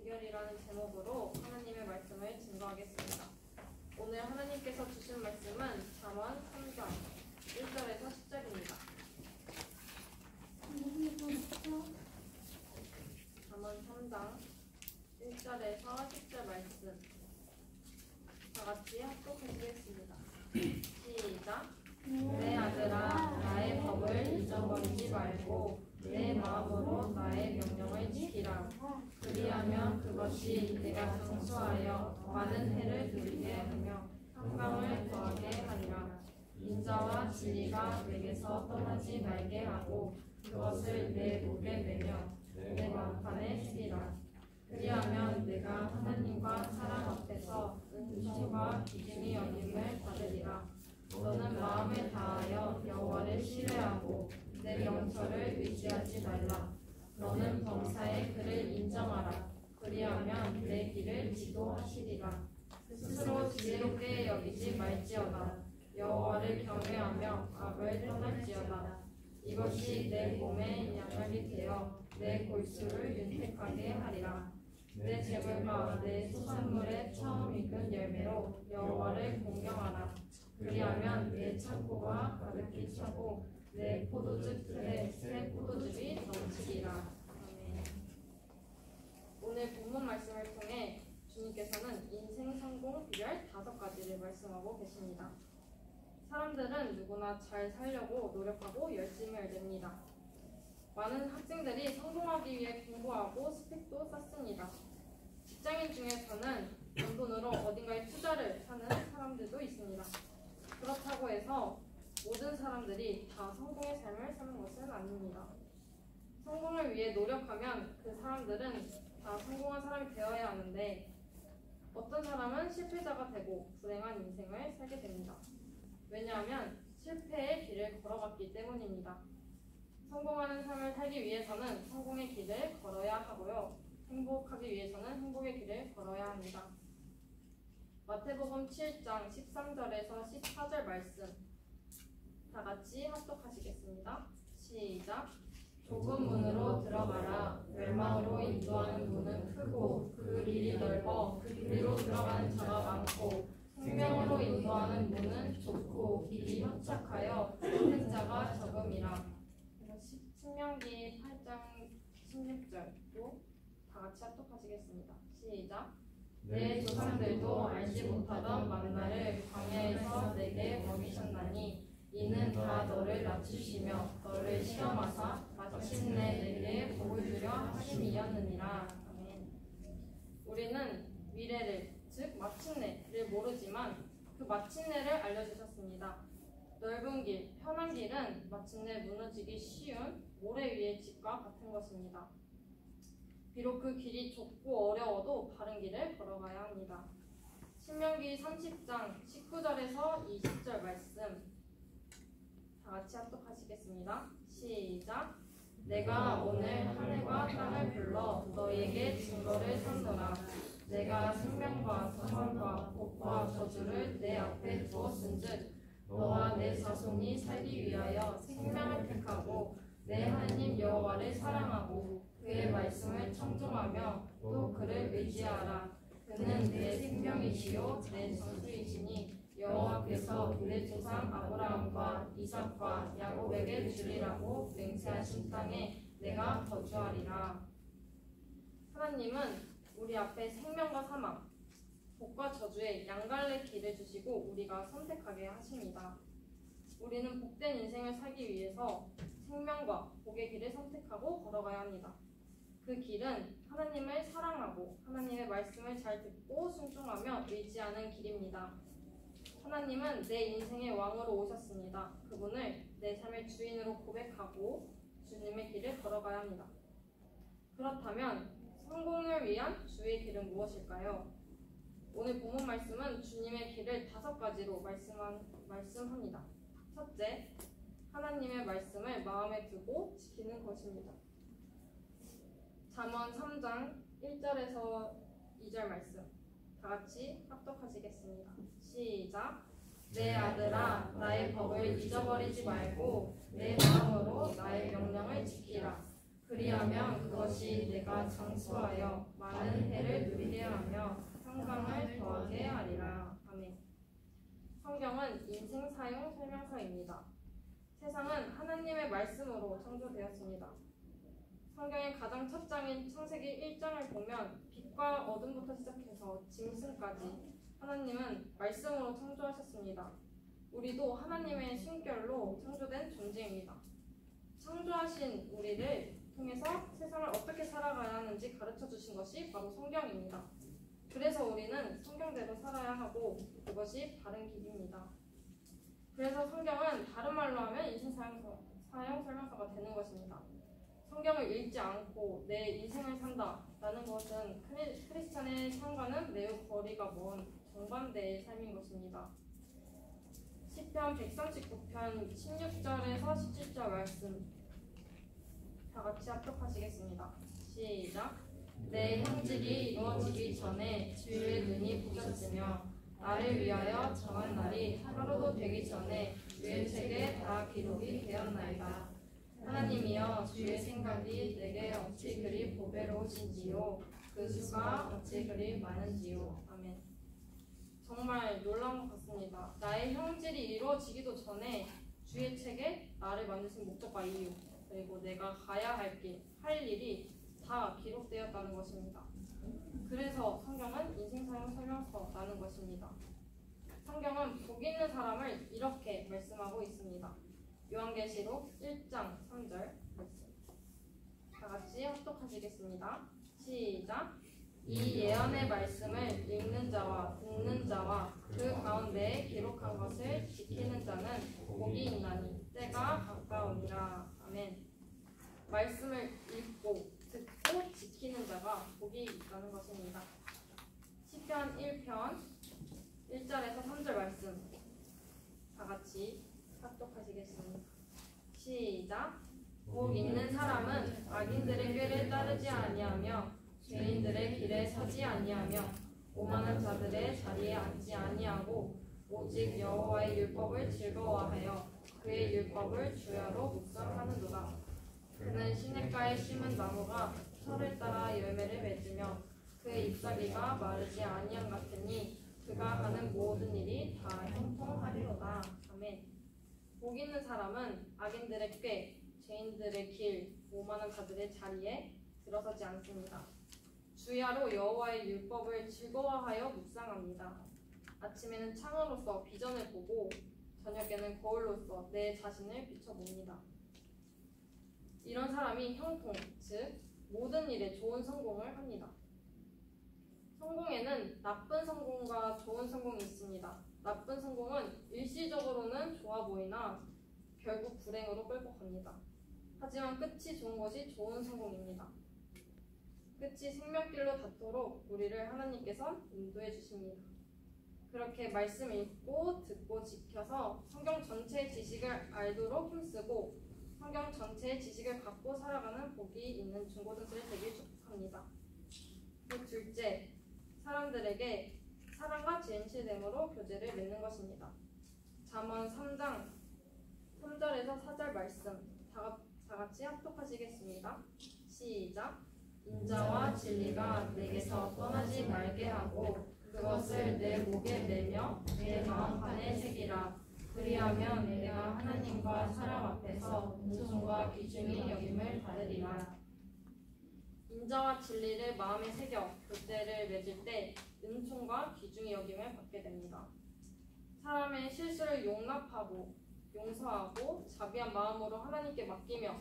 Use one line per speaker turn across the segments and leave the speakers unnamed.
비결이라는 제목으로 하나님의 말씀을 증거하겠습니다. 오늘 하나님께서 주신 말씀은 잠언 3장 1절에서 10절입니다. 잠언 3장 1절에서 10절 말씀 다 같이 합독하시겠습니다. 시작! 내 아들아, 나의 법을 잊어버리지 말고 내 마음으로 나의 명령을 지키라. 그리하면 그것이 내가 장수하여 많은 해를 누리게 하며 평강을 더하게 하리라. 인자와 진리가 내게서 떠나지 말게 하고 그것을 내 목에 매며 내 마음판에 새기라. 그리하면 내가 하나님과 사람 앞에서 은총과 기중이 여김을 받으리라. 너는 마음을 다하여 여호와를 신뢰하고 내 명철을 의지하지 말라. 너는 범사의 그를 인정하라. 그리하면 내 길을 지도하시리라. 스스로 지혜롭게 여기지 말지어다. 여호와를 경외하며 악을 떠날지어다. 이것이 내 몸에 양약이 되어 내 골수를 윤택하게 하리라. 내 재물과 내 소산물의 처음 익은 열매로 여호와를 공경하라. 그리하면 내 창고가 가득히 차고 내 포도즙 틀에 새 포도즙이 넘치리라. 아멘. 오늘 본문 말씀을 통해 주님께서는 인생 성공 비결 5가지를 말씀하고 계십니다. 사람들은 누구나 잘 살려고 노력하고 열심을 냅니다. 많은 학생들이 성공하기 위해 공부하고 스펙도 쌓습니다. 직장인 중에서는 돈으로 어딘가에 투자를 하는 사람들도 있습니다. 그렇다고 해서 모든 사람들이 다 성공의 삶을 사는 것은 아닙니다. 성공을 위해 노력하면 그 사람들은 다 성공한 사람이 되어야 하는데 어떤 사람은 실패자가 되고 불행한 인생을 살게 됩니다. 왜냐하면 실패의 길을 걸어갔기 때문입니다. 성공하는 삶을 살기 위해서는 성공의 길을 걸어야 하고요. 행복하기 위해서는 행복의 길을 걸어야 합니다. 마태복음 7장 13절에서 14절 말씀 다 같이 합독하시겠습니다. 시작! 좁은 문으로 들어가라. 멸망으로 인도하는 문은 크고 그 길이 넓어 그리로 들어가는 자가 많고 생명으로 인도하는 문은 좁고 길이 협착하여 찾는 자가 적음이라. 신명기 8장 16절도 다 같이 합독하시겠습니다. 시작! 내 조상들도 알지 못하던 만나를 광야에서 내게 먹이셨나니 이는 다 너를 낮추시며 너를 시험하사 마침내 내게 복을 주려 하심이었느니라. 아멘. 우리는 미래를, 즉 마침내를 모르지만 그 마침내를 알려주셨습니다. 넓은 길, 편한 길은 마침내 무너지기 쉬운 모래 위의 집과 같은 것입니다. 비록 그 길이 좁고 어려워도 바른 길을 걸어가야 합니다. 신명기 30장 19절에서 20절 말씀 다 같이 합독하시겠습니다. 시작! 내가 오늘 하늘과 땅을 불러 너희에게 증거를 삼노라. 내가 생명과 사망과 복과 저주를 내 앞에 두었은즉 너와 내 자손이 살기 위하여 생명을 택하고 내 하나님 여호와를 사랑하고 그의 말씀을 청종하며 또 그를 의지하라. 그는 내 생명이시요 내 전수이시니 여호와께서 내 조상 아브라함과 이삭과 야곱에게 주리라고 맹세하신 땅에 내가 거주하리라. 하나님은 우리 앞에 생명과 사망, 복과 저주의 양갈래 길을 주시고 우리가 선택하게 하십니다. 우리는 복된 인생을 살기 위해서 생명과 복의 길을 선택하고 걸어가야 합니다. 그 길은 하나님을 사랑하고 하나님의 말씀을 잘 듣고 순종하며 의지하는 길입니다. 하나님은 내 인생의 왕으로 오셨습니다. 그분을 내 삶의 주인으로 고백하고 주님의 길을 걸어가야 합니다. 그렇다면 성공을 위한 주의 길은 무엇일까요? 오늘 본문 말씀은 주님의 길을 5가지로 말씀합니다. 첫째, 하나님의 말씀을 마음에 두고 지키는 것입니다. 잠언 3장 1절에서 2절 말씀 다 같이 합독하시겠습니다. 시작! 내 아들아, 나의 법을 잊어버리지 말고 내 마음으로 나의 명령을 지키라. 그리하면 그것이 내가 장수하여 많은 해를 누리게 하며 평강을 더하게 하리라. 아멘. 성경은 인생 사용 설명서입니다. 세상은 하나님의 말씀으로 창조되었습니다. 성경의 가장 첫 장인 창세기 1장을 보면 빛과 어둠부터 시작해서 짐승까지 하나님은 말씀으로 창조하셨습니다. 우리도 하나님의 숨결로 창조된 존재입니다. 창조하신 우리를 통해서 세상을 어떻게 살아가야 하는지 가르쳐 주신 것이 바로 성경입니다. 그래서 우리는 성경대로 살아야 하고 그것이 바른 길입니다. 그래서 성경은 다른 말로 하면 인생 사용 설명서가 되는 것입니다. 성경을 읽지 않고 내 인생을 산다라는 것은 크리스찬의 삶과는 매우 거리가 먼 정반대의 삶인 것입니다. 시편 139편 16절에서 17절 말씀 다 같이 합독하시겠습니다. 시작. 내 형질이 이루어지기 전에 주의 눈이 보셨으며 나를 위하여 정한 날이 하루도 되기 전에 주의 책에 다 기록이 되었나이다. 하나님이여 주의 생각이 내게 어찌 그리 보배로우신지요 그 수가 어찌 그리 많은지요. 아멘. 정말 놀라운 것 같습니다. 나의 형질이 이루어지기도 전에 주의 책에 나를 만드신 목적과 이유 그리고 내가 가야 할 길, 할 일이 다 기록되었다는 것입니다. 그래서 성경은 인생사용 설명서라는 것입니다. 성경은 복 있는 사람을 이렇게 말씀하고 있습니다. 요한계시록 1장 3절 말씀 다 같이 합독하시겠습니다. 시작. 이 예언의 말씀을 읽는 자와 듣는 자와 그 가운데에 기록한 것을 지키는 자는 복이 있나니 때가 가까우니라. 아멘. 말씀을 읽고 듣고 지키는 자가 복이 있다는 것입니다. 시편 1편 1절에서 3절 말씀 다 같이 합독하시겠습니다. 시작. 복 있는 사람은 악인들의 꾀를 따르지 아니하며 죄인들의 길에 서지 아니하며 오만한 자들의 자리에 앉지 아니하고 오직 여호와의 율법을 즐거워하여 그의 율법을 주야로 묵상하는도다. 그는 시냇가에 심은 나무가 철을 따라 열매를 맺으며 그의 잎사귀가 마르지 아니함 같으니 그가 하는 모든 일이 다 형통하리로다. 아멘. 복 있는 사람은 악인들의 꾀, 죄인들의 길, 오만한 자들의 자리에 들어서지 않습니다. 주야로 여호와의 율법을 즐거워하여 묵상합니다. 아침에는 창으로서 비전을 보고 저녁에는 거울로서 내 자신을 비춰봅니다. 이런 사람이 형통, 즉 모든 일에 좋은 성공을 합니다. 성공에는 나쁜 성공과 좋은 성공이 있습니다. 나쁜 성공은 일시적으로는 좋아 보이나 결국 불행으로 끌고 갑니다. 하지만 끝이 좋은 것이 좋은 성공입니다. 끝이 생명길로 닿도록 우리를 하나님께서 인도해 주십니다. 그렇게 말씀 읽고 듣고 지켜서 성경 전체의 지식을 알도록 힘쓰고 성경 전체의 지식을 갖고 살아가는 복이 있는 중고등생이 되길 축복합니다. 그 둘째, 사람들에게 사랑과 진실됨으로 교제를 맺는 것입니다. 잠언 3장 3절에서 4절 말씀 다 같이 합독하시겠습니다. 시작. 인자와 진리가 내게서 떠나지 말게 하고 그것을 내 목에 매며 내 마음판에 새기라. 그리하면 내가 하나님과 사람 앞에서 은총과 귀중히 여김을 받으리라. 인자와 진리를 마음에 새겨 교제를 맺을 때 은총과 귀중히 여김을 받게 됩니다. 사람의 실수를 용납하고 용서하고 자비한 마음으로 하나님께 맡기며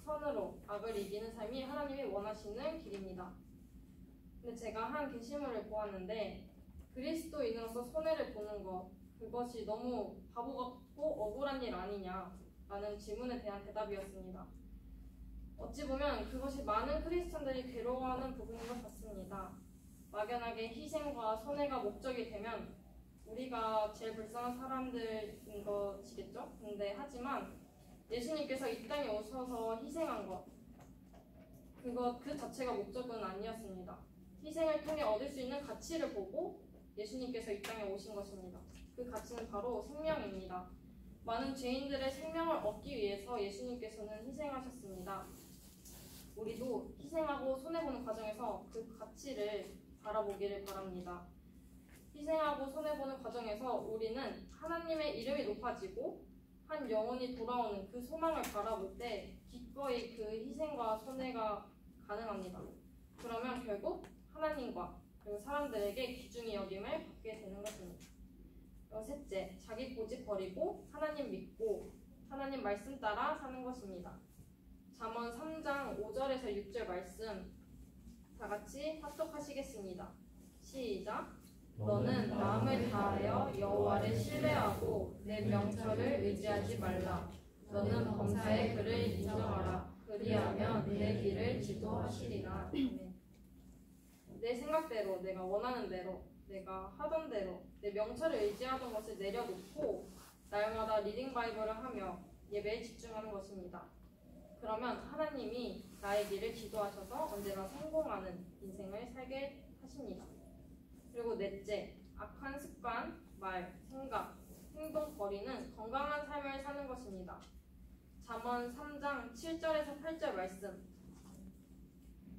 선으로 악을 이기는 삶이 하나님이 원하시는 길입니다. 근데 제가 한 게시물을 보았는데 그리스도인으로서 손해를 보는 것 그것이 너무 바보 같고 억울한 일 아니냐라는 질문에 대한 대답이었습니다. 어찌 보면 그것이 많은 크리스찬들이 괴로워하는 부분인 것 같습니다. 막연하게 희생과 손해가 목적이 되면 우리가 제일 불쌍한 사람들인 것이겠죠? 근데 하지만 예수님께서 이 땅에 오셔서 희생한 것 그 자체가 목적은 아니었습니다. 희생을 통해 얻을 수 있는 가치를 보고 예수님께서 이 땅에 오신 것입니다. 그 가치는 바로 생명입니다. 많은 죄인들의 생명을 얻기 위해서 예수님께서는 희생하셨습니다. 우리도 희생하고 손해보는 과정에서 그 가치를 바라보기를 바랍니다. 희생하고 손해보는 과정에서 우리는 하나님의 이름이 높아지고 한 영혼이 돌아오는 그 소망을 바라볼 때 기꺼이 그 희생과 손해가 가능합니다. 그러면 결국 하나님과 그리고 사람들에게 귀중히 여김을 받게 되는 것입니다. 셋째, 자기 고집 버리고 하나님 믿고 하나님 말씀 따라 사는 것입니다. 잠언 3장 5절에서 6절 말씀 다 같이 합독하시겠습니다. 시작. 너는 마음을 다하여 여호와를 신뢰하고 내 명철을 의지하지 말라. 너는 범사의 그를 인정하라. 그리하면 내 길을 지도하시리라. 내 생각대로, 내가 원하는 대로, 내가 하던 대로 내 명철을 의지하던 것을 내려놓고 날마다 리딩 바이블을 하며 예배에 집중하는 것입니다. 그러면 하나님이 나의 길을 지도하셔서 언제나 성공하는 인생을 살게 하십니다. 그리고 넷째, 악한 습관, 말, 생각, 행동 버리는 건강한 삶을 사는 것입니다. 잠언 3장 7절에서 8절 말씀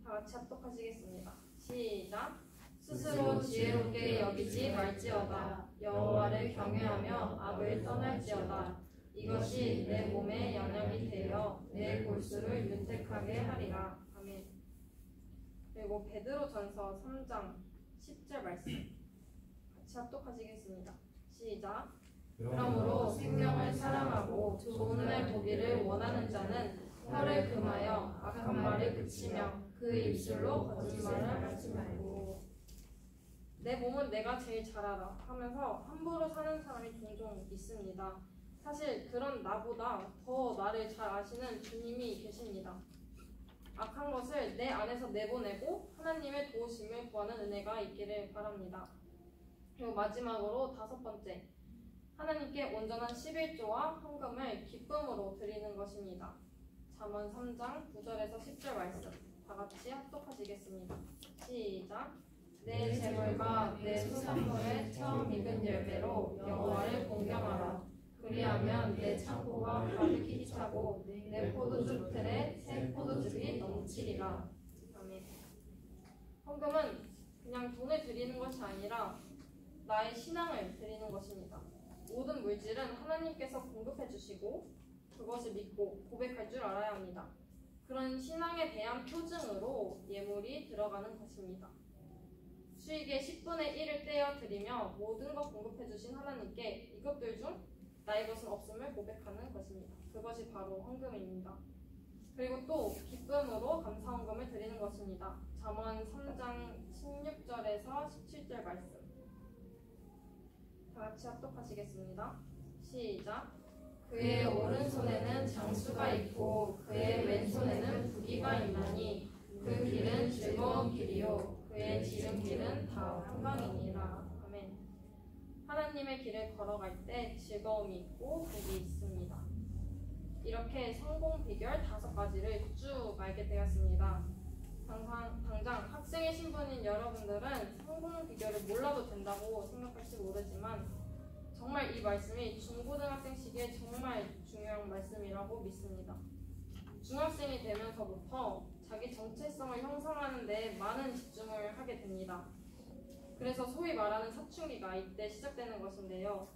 다 같이 합독하시겠습니다. 시작. 스스로 지혜롭게 여기지 말지어다. 여호와를 경외하며 악을 떠날지어다. 이것이 내 몸의 양약이 되어 내 골수를 윤택하게 하리라. 아멘. 그리고 베드로전서 3장 10절 말씀 같이 합독하시겠습니다. 시작. 그러므로 생명을 사랑하고 좋은 날 보기를 원하는 자는 혀를 금하여 악한 말을 그치며 그 입술로 거짓말을 하지 말고. 내 몸은 내가 제일 잘 알아 하면서 함부로 사는 사람이 종종 있습니다. 사실 그런 나보다 더 나를 잘 아시는 주님이 계십니다. 악한 것을 내 안에서 내보내고 하나님의 도우심을 구하는 은혜가 있기를 바랍니다. 그리고 마지막으로 5번째, 하나님께 온전한 11조와 헌금을 기쁨으로 드리는 것입니다. 잠언 3장 9절에서 10절 말씀 다 같이 합독하시겠습니다. 시작. 내 재물과 내 소산물의 처음 익은 열매로 여호와를 공경하라. 그리하면 내 창고가 가득히 차고 내 포도주 틀에 새 포도즙이 넘치리라. 아멘. 헌금은 그냥 돈을 드리는 것이 아니라 나의 신앙을 드리는 것입니다. 모든 물질은 하나님께서 공급해 주시고 그것을 믿고 고백할 줄 알아야 합니다. 그런 신앙에 대한 표징으로 예물이 들어가는 것입니다. 수익의 10분의 1을 떼어 드리며 모든 것 공급해 주신 하나님께 이것들 중 나의 것은 없음을 고백하는 것입니다. 그것이 바로 헌금입니다. 그리고 또 기쁨으로 감사 헌금을 드리는 것입니다. 잠언 3장 16절에서 17절 말씀 다 같이 합독하시겠습니다. 시작. 그의 오른손에는 장수가 있고 그의 왼손에는 부귀가 있나니 그 길은 즐거운 길이요 그의 지름길은 다 평강이니라. 아멘. 하나님의 길을 걸어갈 때 즐거움이 있고 복이 있습니다. 이렇게 성공 비결 5가지를 쭉 알게 되었습니다. 당장 학생이신 분인 여러분들은 성공 비결을 몰라도 된다고 생각할지 모르지만 정말 이 말씀이 중고등학생 시기에 정말 중요한 말씀이라고 믿습니다. 중학생이 되면서부터 자기 정체성을 형성하는 데 많은 집중을 하게 됩니다. 그래서 소위 말하는 사춘기가 이때 시작되는 것인데요.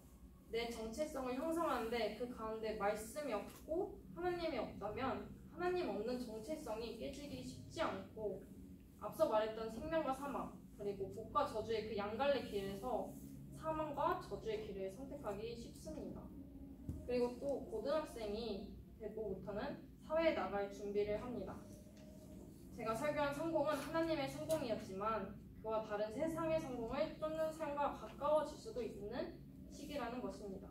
내 정체성을 형성하는데 그 가운데 말씀이 없고 하나님이 없다면 하나님 없는 정체성이 깨지기 쉽지 않고 앞서 말했던 생명과 사망 그리고 복과 저주의 그 양갈래 길에서 사망과 저주의 길을 선택하기 쉽습니다. 그리고 또 고등학생이 되고부터는 사회에 나갈 준비를 합니다. 제가 설교한 성공은 하나님의 성공이었지만 그와 다른 세상의 성공을 쫓는 삶과 가까워질 수도 있는 시기라는 것입니다.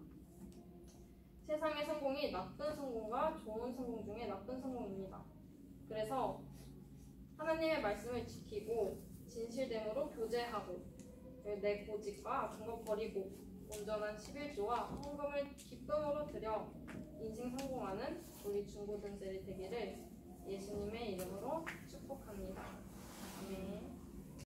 세상의 성공이 나쁜 성공과 좋은 성공 중에 나쁜 성공입니다. 그래서 하나님의 말씀을 지키고 진실됨으로 교제하고 내 고집과 악한 것 버리고 온전한 11조와 헌금을 기쁨으로 드려 인생 성공하는 우리 중고등생이 되기를 예수님의 이름으로 축복합니다. 아멘.